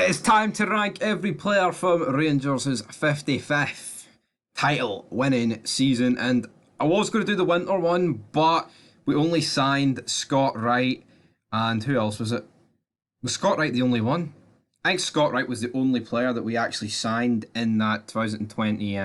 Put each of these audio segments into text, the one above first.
It's time to rank every player from Rangers' 55th title winning season. And I was going to do the winter one, but we only signed Scott Wright. And who else was it? Was Scott Wright the only one? I think Scott Wright was the only player that we actually signed in that 2020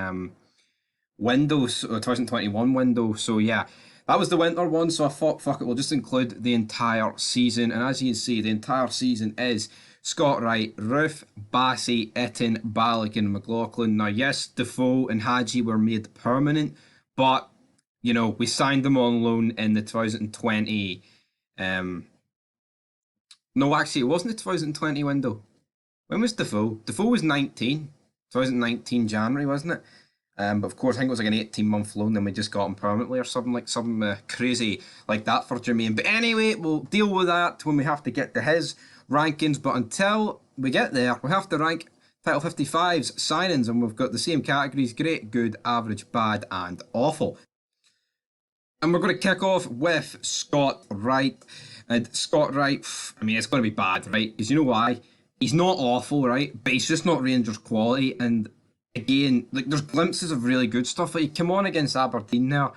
window, or 2021 window. So yeah, that was the winter one. So I thought, fuck it, we'll just include the entire season. And as you can see, the entire season is Scott Wright, Roof, Bassey, Itten, Balogun, McLaughlin. Now, yes, Defoe and Hadji were made permanent, but, you know, we signed them on loan in the 2020... No, actually, it wasn't the 2020 window. When was Defoe? Defoe was 2019 January, wasn't it? But of course, I think it was like an 18-month loan, then we just got him permanently or something crazy like that for Jermaine. But anyway, we'll deal with that when we have to get to his rankings. But until we get there, we have to rank Title 55's signings, and we've got the same categories: great, good, average, bad, and awful. And we're going to kick off with Scott Wright. And Scott Wright, I mean, it's going to be bad, right? Because you know why? He's not awful, right? But he's just not Rangers quality. And again, like, there's glimpses of really good stuff. Like, he came on against Aberdeen there,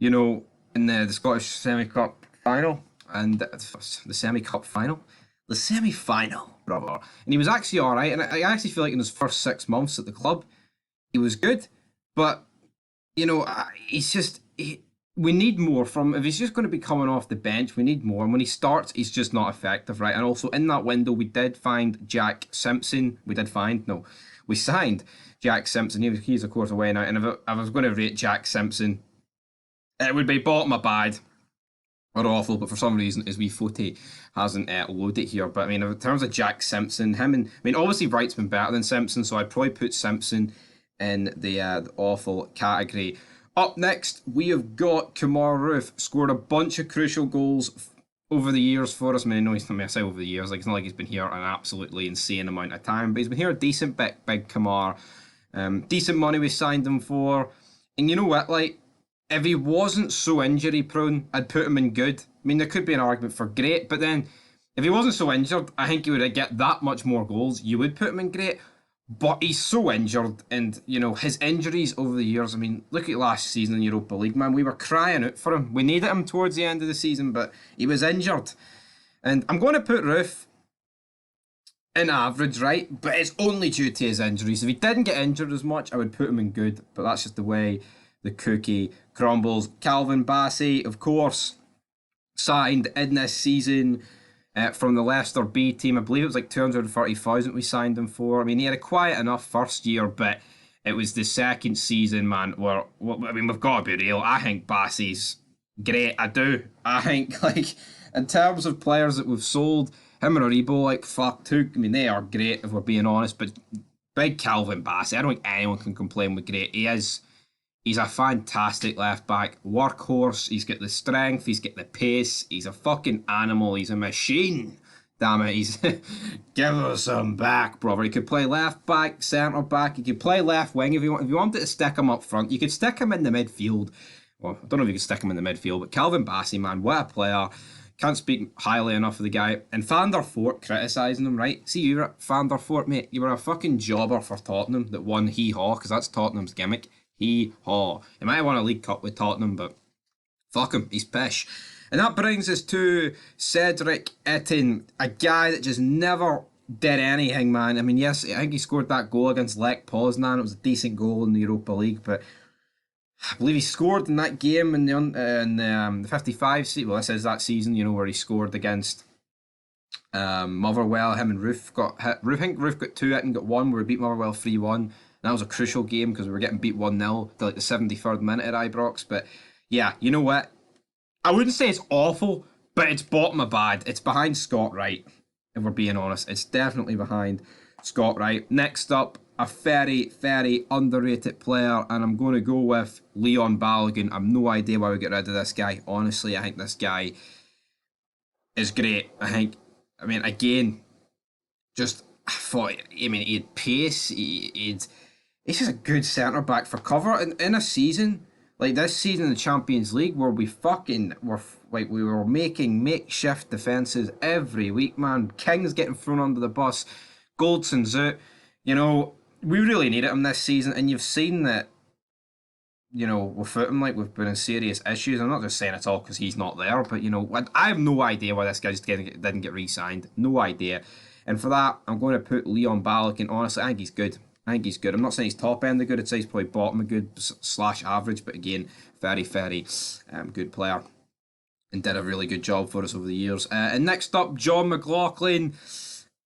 you know, in the Scottish Semi-Cup final. And the Semi-Cup final? The semi-final, brother. And he was actually all right. And I actually feel like in his first 6 months at the club, he was good. But, you know, he's just... we need more from him. If he's just going to be coming off the bench, we need more. And when he starts, he's just not effective, right? And also in that window, we did find Jack Simpson. We signed Jack Simpson. He's of course away now. And if I was going to rate Jack Simpson, it would be bottom of bad or awful. But for some reason, his wee footy hasn't loaded here. But I mean, in terms of Jack Simpson, obviously Wright's been better than Simpson, so I'd probably put Simpson in the awful category. Up next, we have got Kemar Roof. Scored a bunch of crucial goals over the years for us. I mean, I know he's not over the years. Like, it's not like he's been here an absolutely insane amount of time, but he's been here a decent big Kemar. Decent money we signed him for. And you know what? Like, if he wasn't so injury prone, I'd put him in good. I mean, there could be an argument for great, but then if he wasn't so injured, I think he would get that much more goals. You would put him in great. But he's so injured, and, you know, his injuries over the years, I mean, look at last season in Europa League, man. We were crying out for him. We needed him towards the end of the season, but he was injured. And I'm going to put Roof in average, right? But it's only due to his injuries. If he didn't get injured as much, I would put him in good. But that's just the way the cookie crumbles. Calvin Bassey, of course, signed in this season from the Leicester B team. I believe it was like 230,000 we signed him for. I mean, he had a quiet enough first year, but it was the second season, man, where, I mean, we've got to be real. I think Bassey's great. I do. I think, like, in terms of players that we've sold, him and Aribo, like, fuck, too. I mean, they are great, if we're being honest, but big Calvin Bassey, I don't think anyone can complain with great. He's a fantastic left back, workhorse. He's got the strength, he's got the pace, he's a fucking animal, he's a machine. Damn it, he's give us some back, brother. He could play left back, centre back, he could play left wing if you want. If you wanted to stick him up front, you could stick him in the midfield. Well, I don't know if you could stick him in the midfield, but Calvin Bassey, man, what a player. Can't speak highly enough of the guy. And Van der Voort criticising him, right? See, you were Van der Voort, mate. You were a fucking jobber for Tottenham that won hee-haw, because that's Tottenham's gimmick. Hee-haw. He might have won a League Cup with Tottenham, but fuck him, he's pish. And that brings us to Cedric Itten, a guy that just never did anything, man. I mean, yes, I think he scored that goal against Lech Poznan. It was a decent goal in the Europa League, but I believe he scored in that game in the 55 season. Well, this is that season, you know, where he scored against Motherwell. Him and Roof got hit. I think Roof got 2, Itten got 1, where we beat Motherwell 3-1. That was a crucial game because we were getting beat 1-0 to like the 73rd minute at Ibrox. But yeah, you know what? I wouldn't say it's awful, but it's bottom of bad. It's behind Scott Wright, if we're being honest. It's definitely behind Scott Wright. Next up, a very, very underrated player, and I'm going to go with Leon Balogun. I've no idea why we get rid of this guy. Honestly, I think this guy is great. I mean, again, just, I thought, I mean, he had pace, he's just a good centre-back for cover. In a season, like this season in the Champions League, where we were making makeshift defences every week, man. King's getting thrown under the bus Goldson's out. You know, we really needed him this season, and you've seen that, you know, without him, like, we've been in serious issues. I'm not just saying it all because he's not there, but, you know, I have no idea why this guy just didn't get re-signed. No idea. And for that, I'm going to put Leon Ballack in. Honestly, I think he's good. I think he's good. I'm not saying he's top end of good. I'd say he's probably bottom of good / average, but again, very, very good player. And did a really good job for us over the years. And next up, John McLaughlin.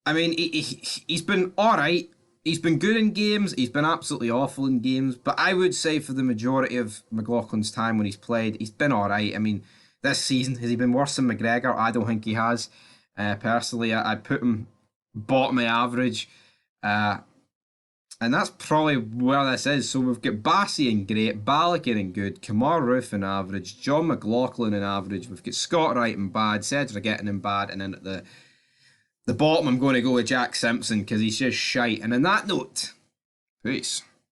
I mean, he's been all right. He's been good in games. He's been absolutely awful in games. But I would say for the majority of McLaughlin's time when he's played, he's been all right. I mean, this season, has he been worse than McGregor? I don't think he has. Personally, I'd put him bottom of average. And that's probably where this is. So we've got Bassey in great, Ballack in good, Kemar Roof in average, John McLaughlin in average. We've got Scott Wright in bad, Cedric getting in bad, and then at the bottom, I'm going to go with Jack Simpson because he's just shite. And on that note, peace.